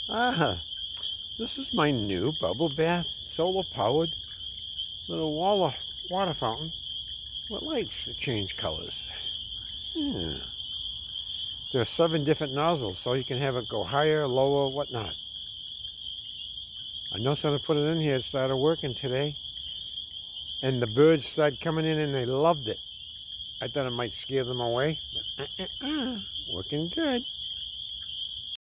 Ah, this is my new bubble bath, solar powered little water fountain with lights that change colors. Yeah. There are 7 different nozzles, so you can have it go higher, lower, whatnot. I know someone put it in here, it started working today, and the birds started coming in and they loved it. I thought it might scare them away, but working good.